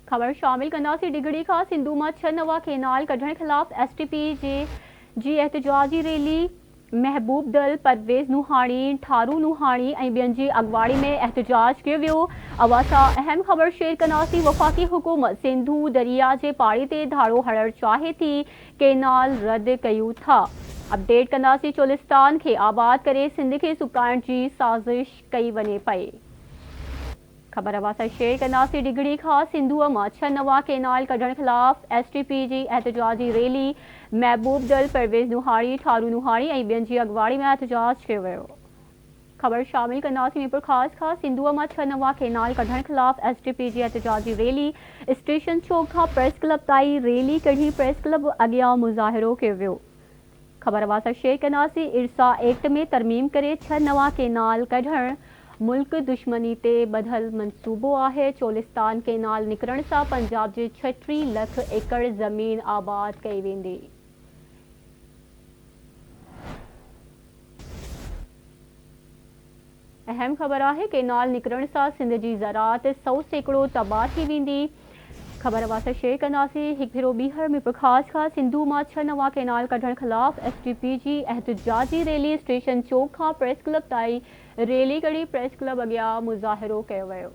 ख़बर शामिल कंदासीं डिगड़ी खां सिंधु मां 6 नवा केनाल कढण ख़िलाफ़ एसटीपी जी एहतजाजी रैली महबूब दल परवेज़ नूहानी ठारू नूहानी ऐं ॿियनि जी अॻुवाणी में एहतजाज कयो वियो। अवां अहम ख़बर शेयर कंदासीं। वफ़ाक़ी हुकूमत सिंधु दरिया जे पाड़ी ते धाड़ो हणणु चाहे थी, केनाल रद्द कयूं था। अपडेट कंदासीं। चोलिस्तान खे आबाद करे सिंध खे सुकाइण जी साज़िश कई वञे पई। ख़बर अवां सां शेयर कंदासीं। डिगड़ी खां सिंधुअ मां 6 नवा केनाल कढण ख़िलाफ़ एसटीपी जी एहतजाजी रैली महबूब दल परवेज़ नूहानी ठारू नूहानी ऐं ॿियनि जी अॻुवाणी में एहतजाज कयो वियो। ख़बर शामिल कंदासीं। मीरपुर ख़ास खां सिंधुअ मां 6 नवा केनाल कढण ख़िलाफ़ एसटीपी जी एहतजाजी रैली स्टेशन चौक खां प्रेस क्लब ताईं रैली कढी प्रेस क्लब अॻियां मुज़ाहिरो कयो वियो। ख़बर अवां सां शेयर कंदासीं। इरसा एक्ट में तरमीम करे 6 नवा केनाल कढण मुल्क दुश्मनी ते ॿधल मंसूबो आहे। चोलिस्तान केनाल निकिरण सां पंजाब जे 36 लख एकड़ ज़मीन आबाद कई वेंदी। अहम ख़बर आहे। केनाल निकिरण सां सिंध जी ज़राअत 100% तबाह थी वेंदी। ख़बर अवां सां शेयर कंदासीं। हिकु भेरो ॿीहर मीरपुर ख़ास खां सिंधु मां 6 नवा केनाल कढण ख़िलाफ़ एसटीपी जी एहतजाजी रैली स्टेशन चौक खां प्रेस क्लब ताईं रैली कढी प्रेस क्लब अॻियां मुज़ाहिरो कयो वियो।